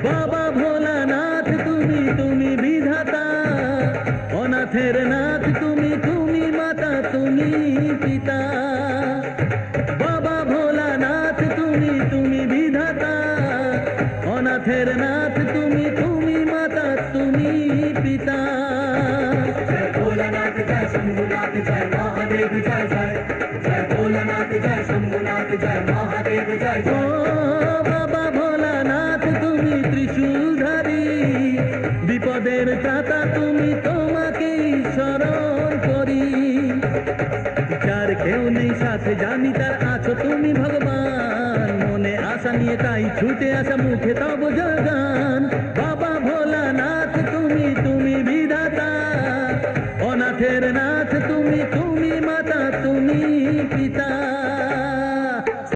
বাবা ভোলানাথ তুমি তুমি বিধাতা, অনাথের নাথ তুমি তুমি মাতা তুমি পিতা। বাবা ভোলানাথ তুমি তুমি বিধাতা, অনাথের নাথ তুমি তুমি মাতা তুমি পিতা। जय भोलानाथ जय शंभुनाथ जय महादेव जय जय। जय भोलानाथ जय शंभुनाथ जय महादेव जय ও जय। বাবা ভোলানাথ তুমি ত্রিশূলধারী, বিপদের ত্রাতা তুমি তোমাকেই স্মরণ করি। যার কেউ নেই সাথে জানি তার আছো তুমি ভগবান, মনে আশা নিয়ে তাই ছুটে আসা মুখে তব জয়গান।